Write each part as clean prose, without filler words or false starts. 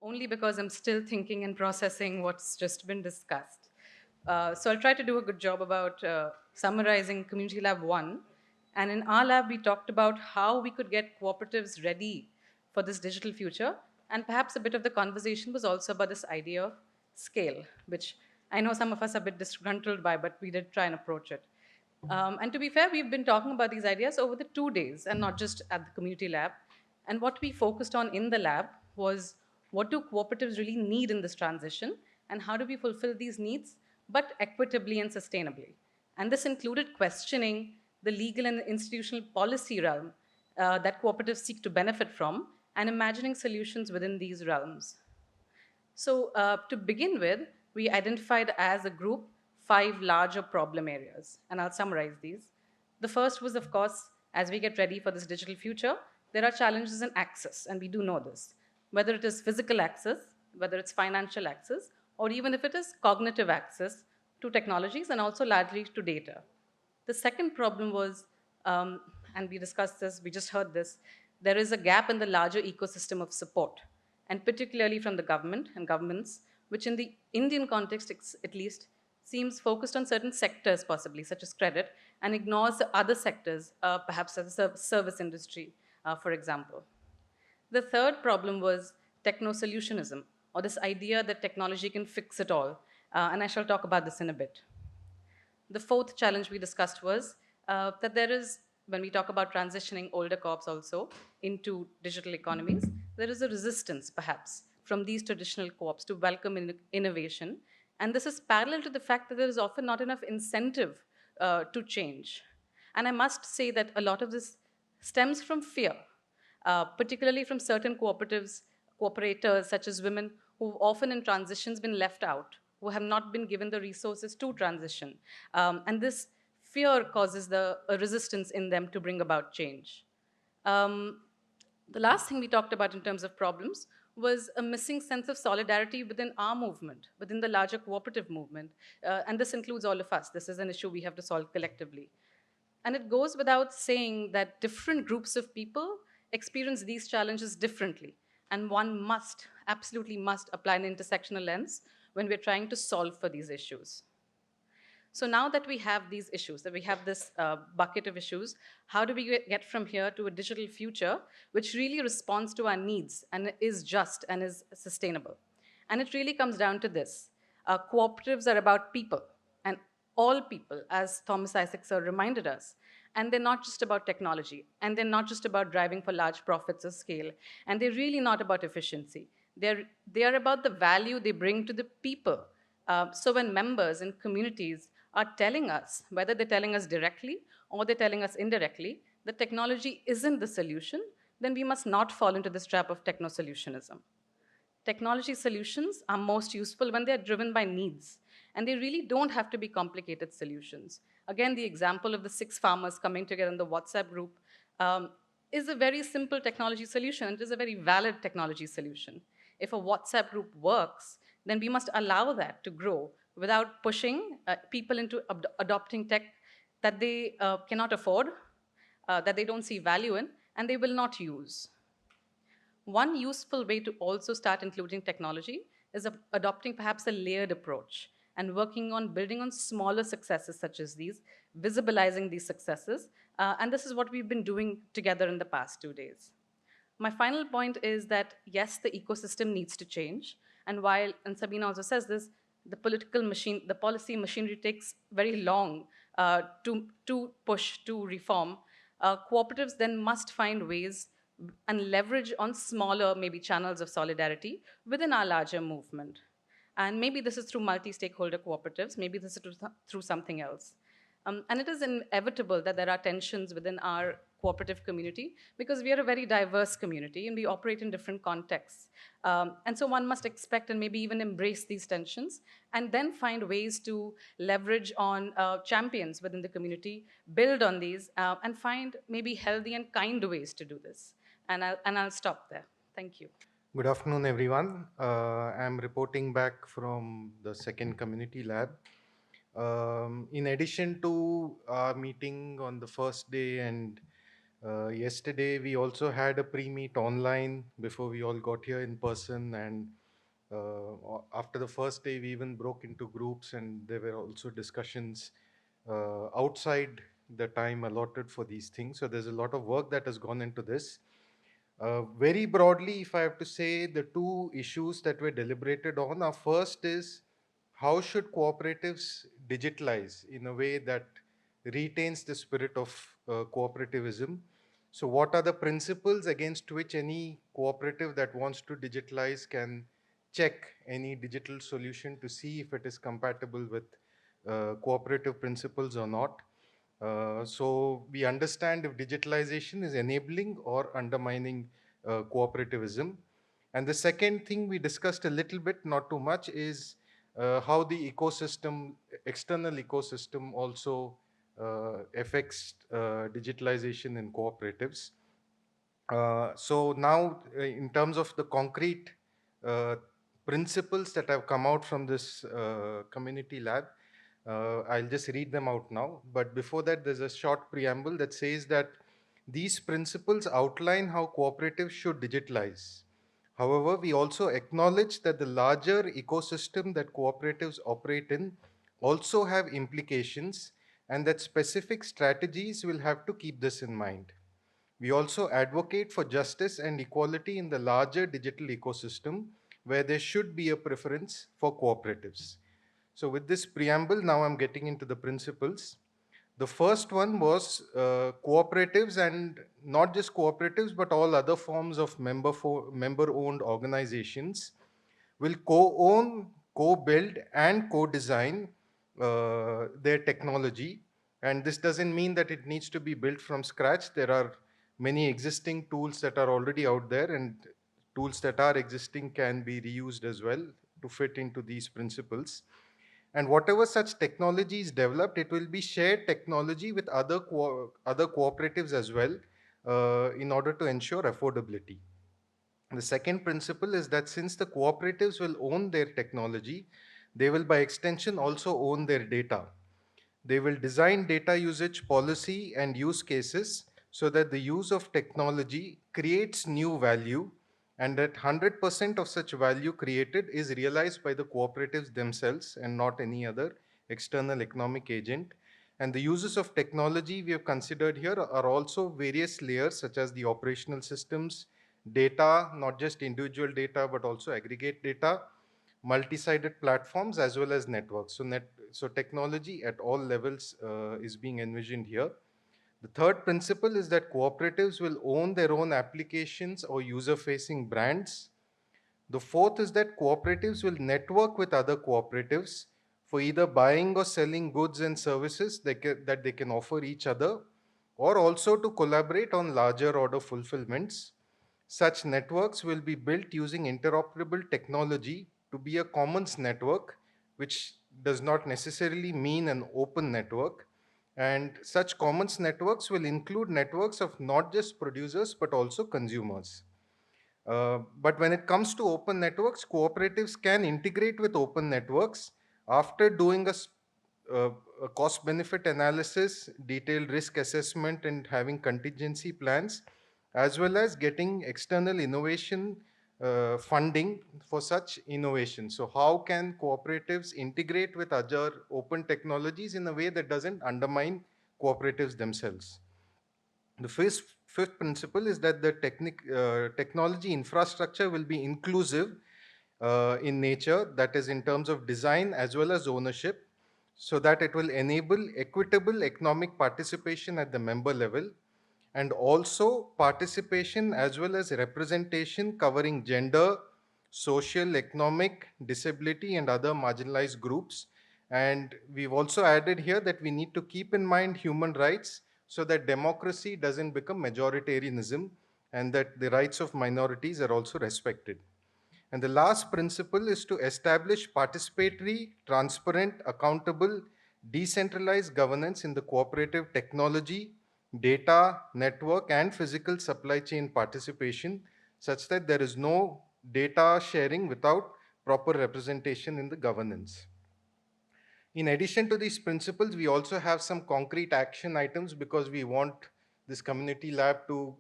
only because I'm still thinking and processing what's just been discussed. So I'll try to do a good job about summarizing Community Lab 1. And in our lab, we talked about how we could get cooperatives ready for this digital future. And perhaps a bit of the conversation was also about this idea of scale, which I know some of us are a bit disgruntled by, but we did try and approach it. And to be fair, we've been talking about these ideas over the 2 days and not just at the community lab. And what we focused on in the lab was what do cooperatives really need in this transition and how do we fulfill these needs, but equitably and sustainably. And this included questioning the legal and institutional policy realm that cooperatives seek to benefit from and imagining solutions within these realms. So to begin with, we identified as a group 5 larger problem areas, and I'll summarize these. The first was, of course, as we get ready for this digital future, there are challenges in access, and we do know this. Whether it is physical access, whether it's financial access, or even if it is cognitive access to technologies and also largely to data. The second problem was, and we discussed this, we just heard this, there is a gap in the larger ecosystem of support, and particularly from the government and governments, which in the Indian context at least, seems focused on certain sectors possibly, such as credit, and ignores the other sectors, perhaps as the service industry, for example. The third problem was techno-solutionism, or this idea that technology can fix it all, and I shall talk about this in a bit. The fourth challenge we discussed was that there is, when we talk about transitioning older co-ops also into digital economies, there is a resistance perhaps from these traditional co-ops to welcome innovation. And this is parallel to the fact that there is often not enough incentive to change. And I must say that a lot of this stems from fear, particularly from certain cooperators such as women who've often in transitions been left out, who have not been given the resources to transition. And this fear causes a resistance in them to bring about change. Um, the last thing we talked about in terms of problems was a missing sense of solidarity within our movement, within the larger cooperative movement. And this includes all of us. This is an issue we have to solve collectively. And it goes without saying that different groups of people experience these challenges differently. And one must, absolutely must, apply an intersectional lens when we're trying to solve for these issues. So now that we have these issues, that we have this bucket of issues, how do we get from here to a digital future which really responds to our needs and is just and is sustainable? And it really comes down to this. Cooperatives are about people, and all people, as Thomas Isaac Sir reminded us. And they're not just about technology, and they're not just about driving for large profits or scale, and they're really not about efficiency. They are about the value they bring to the people. So when members and communities are telling us, whether they're telling us directly or they're telling us indirectly, that technology isn't the solution, then we must not fall into this trap of techno-solutionism. Technology solutions are most useful when they're driven by needs, and they really don't have to be complicated solutions. Again, the example of the 6 farmers coming together in the WhatsApp group is a very simple technology solution. It is a very valid technology solution. If a WhatsApp group works, then we must allow that to grow without pushing people into adopting tech that they cannot afford, that they don't see value in, and they will not use. One useful way to also start including technology is adopting perhaps a layered approach and working on building on smaller successes such as these, visibilizing these successes, and this is what we've been doing together in the past 2 days. My final point is that, yes, the ecosystem needs to change, and while, and Sabina also says this, the political machine, the policy machinery takes very long to push, to reform, cooperatives then must find ways and leverage on smaller, maybe channels of solidarity within our larger movement. And maybe this is through multi-stakeholder cooperatives, maybe this is through something else. And it is inevitable that there are tensions within our cooperative community because we are a very diverse community and we operate in different contexts. And so one must expect and maybe even embrace these tensions and then find ways to leverage on champions within the community, build on these, and find maybe healthy and kind ways to do this. And I'll stop there. Thank you. Good afternoon, everyone. I'm reporting back from the second community lab. In addition to our meeting on the first day and Yesterday, we also had a pre-meet online before we all got here in person. And after the first day, we even broke into groups, and there were also discussions outside the time allotted for these things. So there's a lot of work that has gone into this. Very broadly, if I have to say, the two issues that were deliberated on are: first is how should cooperatives digitalize in a way that retains the spirit of cooperativism? So, what are the principles against which any cooperative that wants to digitalize can check any digital solution to see if it is compatible with cooperative principles or not? So we understand if digitalization is enabling or undermining cooperativism. And the second thing we discussed a little bit, not too much, is how the ecosystem, external ecosystem also affects digitalization in cooperatives. So now, in terms of the concrete uh, principles that have come out from this community lab, I'll just read them out now. But before that, there's a short preamble that says that these principles outline how cooperatives should digitalize. However, we also acknowledge that the larger ecosystem that cooperatives operate in also have implications, and that specific strategies will have to keep this in mind. We also advocate for justice and equality in the larger digital ecosystem, where there should be a preference for cooperatives. So, with this preamble, now I'm getting into the principles. The first one was cooperatives, and not just cooperatives, but all other forms of member-owned organizations will co-own, co-build, and co-design their technology. And this doesn't mean that it needs to be built from scratch. There are many existing tools that are already out there, and tools that are existing can be reused as well to fit into these principles. And whatever such technology is developed, it will be shared technology with other cooperatives as well, in order to ensure affordability. The second principle is that since the cooperatives will own their technology, they will by extension also own their data. They will design data usage policy and use cases so that the use of technology creates new value, and that 100% of such value created is realized by the cooperatives themselves and not any other external economic agent. And the uses of technology we have considered here are also various layers, such as the operational systems, data, not just individual data, but also aggregate data, multi-sided platforms, as well as networks. So technology at all levels is being envisioned here. The third principle is that cooperatives will own their own applications or user-facing brands. The fourth is that cooperatives will network with other cooperatives for either buying or selling goods and services that they can offer each other, or also to collaborate on larger order fulfillments. Such networks will be built using interoperable technology to be a commons network, which does not necessarily mean an open network. And such commons networks will include networks of not just producers but also consumers. But when it comes to open networks, cooperatives can integrate with open networks after doing uh, a cost benefit analysis, detailed risk assessment, and having contingency plans, as well as getting external innovation funding for such innovation. So, how can cooperatives integrate with other open technologies in a way that doesn't undermine cooperatives themselves? The fifth principle is that the technology infrastructure will be inclusive in nature, that is, in terms of design as well as ownership, so that it will enable equitable economic participation at the member level, and also participation as well as representation covering gender, social, economic, disability, and other marginalized groups. And we've also added here that we need to keep in mind human rights so that democracy doesn't become majoritarianism, and that the rights of minorities are also respected. And the last principle is to establish participatory, transparent, accountable, decentralized governance in the cooperative technology, data, network, and physical supply chain participation, such that there is no data sharing without proper representation in the governance. In addition to these principles, we also have some concrete action items because we want this community lab to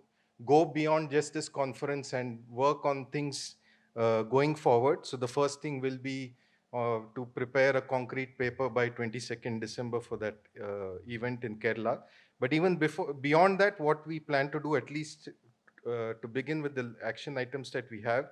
go beyond just this conference and work on things going forward. So the first thing will be to prepare a concrete paper by 22nd December for that event in Kerala. But even beyond that, what we plan to do, at least to begin with the action items that we have,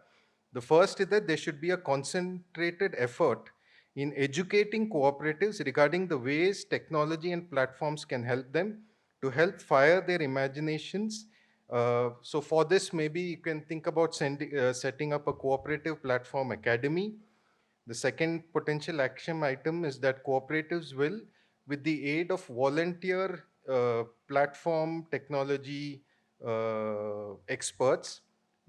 the first is that there should be a concentrated effort in educating cooperatives regarding the ways technology and platforms can help them to help fire their imaginations. So for this, maybe you can think about setting up a cooperative platform academy. The second potential action item is that cooperatives will, with the aid of volunteer platform technology experts,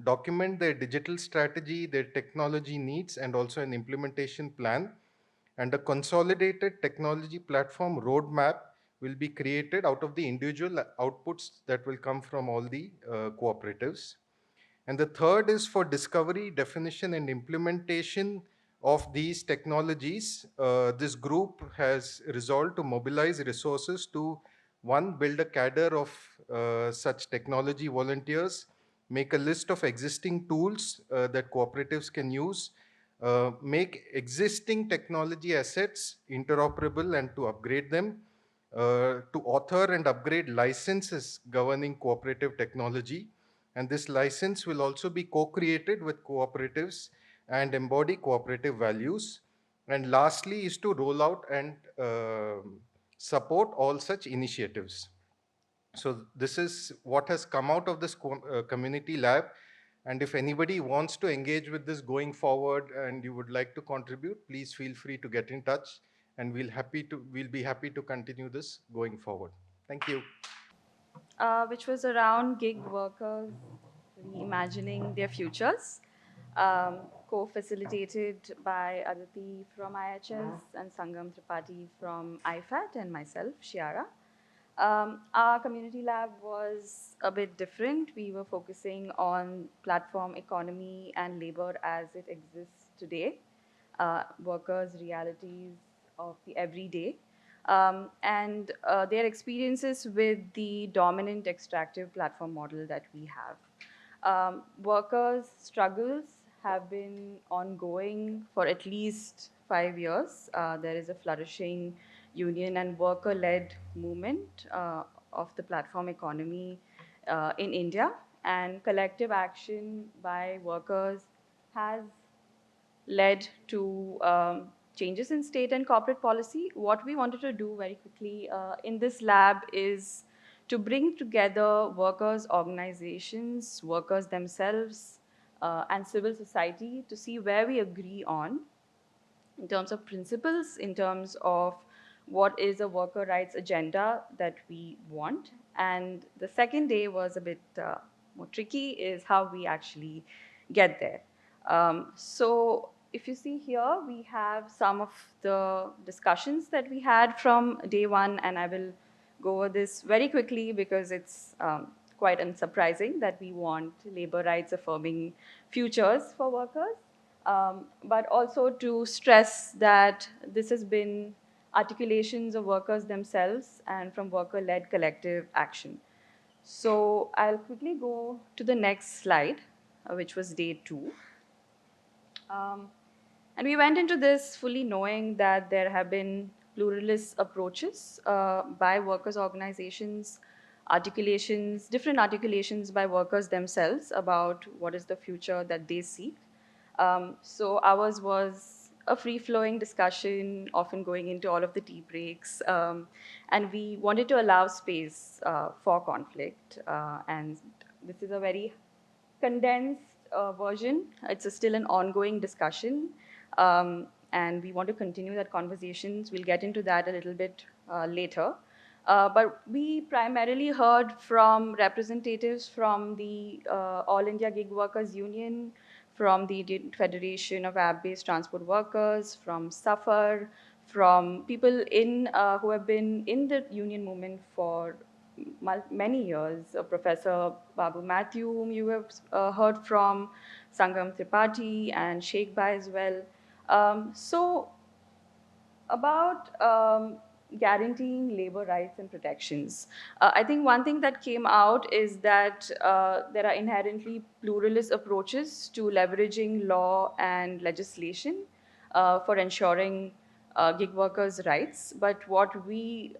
document their digital strategy, their technology needs, and also an implementation plan. And a consolidated technology platform roadmap will be created out of the individual outputs that will come from all the cooperatives. And the third is for discovery, definition, and implementation of these technologies. This group has resolved to mobilize resources to, one, build a cadre of such technology volunteers, make a list of existing tools that cooperatives can use, make existing technology assets interoperable and to upgrade them, to author and upgrade licenses governing cooperative technology. And this license will also be co-created with cooperatives and embody cooperative values. And lastly is to roll out and support all such initiatives. So this is what has come out of this community lab. And if anybody wants to engage with this going forward and you would like to contribute, please feel free to get in touch, and we'll be happy to continue this going forward. Thank you. Which was around gig workers reimagining their futures, co-facilitated by Aditi from IHS and Sangam Tripathi from IFAT and myself, Chiara. Our community lab was a bit different. We were focusing on platform economy and labor as it exists today, workers' realities of the everyday, and their experiences with the dominant extractive platform model that we have. Workers' struggles have been ongoing for at least 5 years. There is a flourishing union and worker led movement of the platform economy in India, and collective action by workers has led to changes in state and corporate policy. What we wanted to do very quickly in this lab is to bring together workers' organizations, workers themselves, and civil society to see where we agree on in terms of principles, in terms of what is a worker rights agenda that we want. And the second day was a bit more tricky, is how we actually get there. So if you see here, we have some of the discussions that we had from day one, and I will go over this very quickly because it's quite unsurprising that we want labor rights affirming futures for workers, but also to stress that this has been articulations of workers themselves and from worker-led collective action. So I'll quickly go to the next slide, which was day two. And we went into this fully knowing that there have been pluralist approaches by workers' organizations, articulations, different articulations by workers themselves about what is the future that they seek. So ours was a free-flowing discussion, often going into all of the tea breaks, and we wanted to allow space for conflict. And this is a very condensed version. It's still an ongoing discussion, and we want to continue that conversations. We'll get into that a little bit later. But we primarily heard from representatives from the All India Gig Workers Union, from the Indian Federation of App-Based Transport Workers, from SAFAR, from people who have been in the union movement for many years. Professor Babu Matthew, whom you have heard from, Sangam Tripathi, and Sheikh Bhai as well. So about guaranteeing labor rights and protections. I think one thing that came out is that there are inherently pluralist approaches to leveraging law and legislation for ensuring gig workers' rights. But what we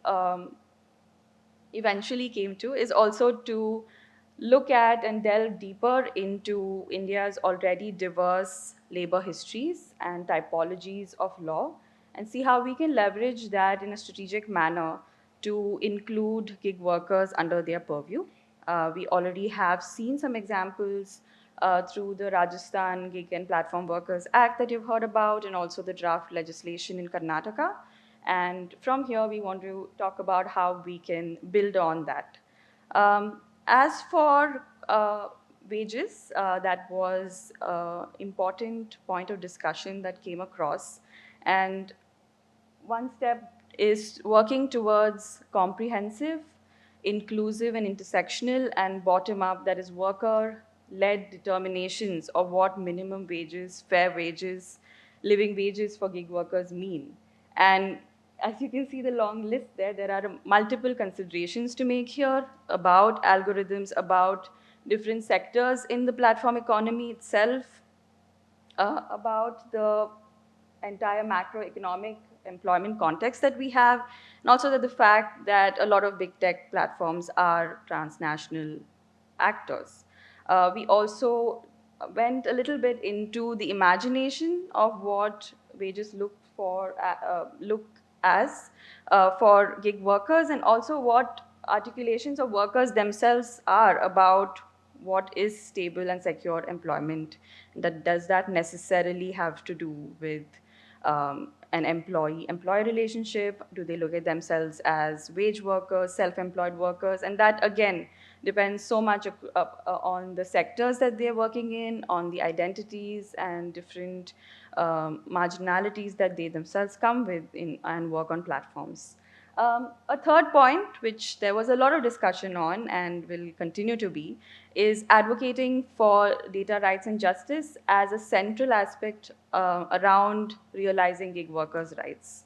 eventually came to is also to look at and delve deeper into India's already diverse labor histories and typologies of law and see how we can leverage that in a strategic manner to include gig workers under their purview. We already have seen some examples through the Rajasthan Gig and Platform Workers Act that you've heard about, and also the draft legislation in Karnataka. And from here, we want to talk about how we can build on that. As for wages, that was an important point of discussion that came across. And one step is working towards comprehensive, inclusive, and intersectional, and bottom up, that is, worker led determinations of what minimum wages, fair wages, living wages for gig workers mean. And as you can see the long list there are multiple considerations to make here about algorithms, about different sectors in the platform economy itself, about the entire macroeconomic employment context that we have, and also that the fact that a lot of big tech platforms are transnational actors. We also went a little bit into the imagination of what wages look as for gig workers, and also what articulations of workers themselves are about what is stable and secure employment. That does that necessarily have to do with an employee-employee relationship? Do they look at themselves as wage workers, self-employed workers? And that, again, depends so much on the sectors that they're working in, on the identities and different marginalities that they themselves come with and work on platforms. A third point, which there was a lot of discussion on and will continue to be, is advocating for data rights and justice as a central aspect around realizing gig workers' rights.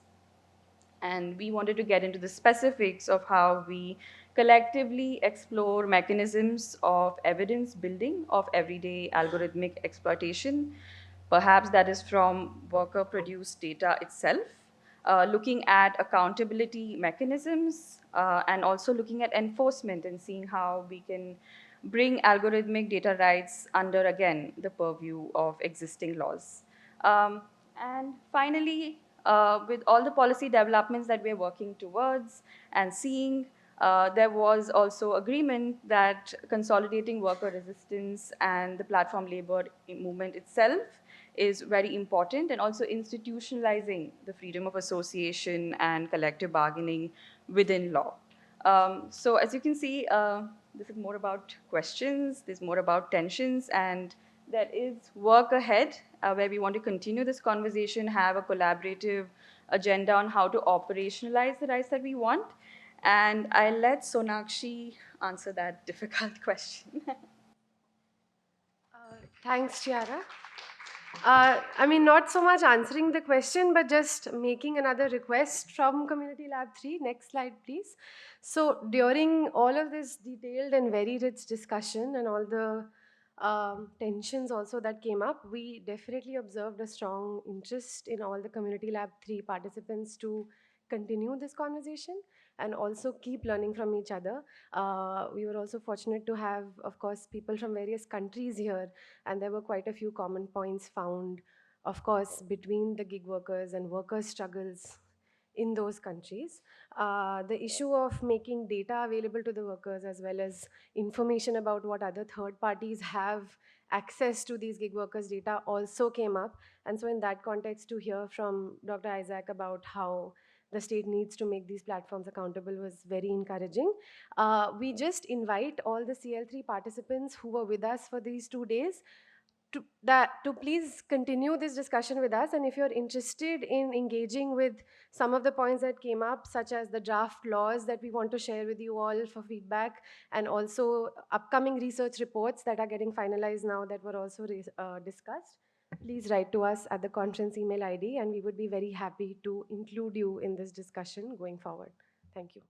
And we wanted to get into the specifics of how we collectively explore mechanisms of evidence building of everyday algorithmic exploitation. Perhaps that is from worker produced data itself, looking at accountability mechanisms, and also looking at enforcement and seeing how we can bring algorithmic data rights under, again, the purview of existing laws. And finally, with all the policy developments that we're working towards and seeing, there was also agreement that consolidating worker resistance and the platform labor movement itself is very important, and also institutionalizing the freedom of association and collective bargaining within law. So as you can see, this is more about questions, there's more about tensions, and there is work ahead where we want to continue this conversation, have a collaborative agenda on how to operationalize the rights that we want. And I'll let Sonakshi answer that difficult question. Thanks, Chiara. I mean, not so much answering the question, but just making another request from Community Lab 3. Next slide, please. So during all of this detailed and very rich discussion and all the tensions also that came up, we definitely observed a strong interest in all the Community Lab 3 participants to continue this conversation and also keep learning from each other. We were also fortunate to have, of course, people from various countries here, and there were quite a few common points found, of course, between the gig workers and workers' struggles in those countries. The issue of making data available to the workers as well as information about what other third parties have access to these gig workers' data also came up. And so in that context, to hear from Dr. Isaac about how the state needs to make these platforms accountable was very encouraging. We just invite all the CL3 participants who were with us for these 2 days to please continue this discussion with us. And if you're interested in engaging with some of the points that came up, such as the draft laws that we want to share with you all for feedback, and also upcoming research reports that are getting finalized now that were also discussed, please write to us at the conference email ID, and we would be very happy to include you in this discussion going forward. Thank you.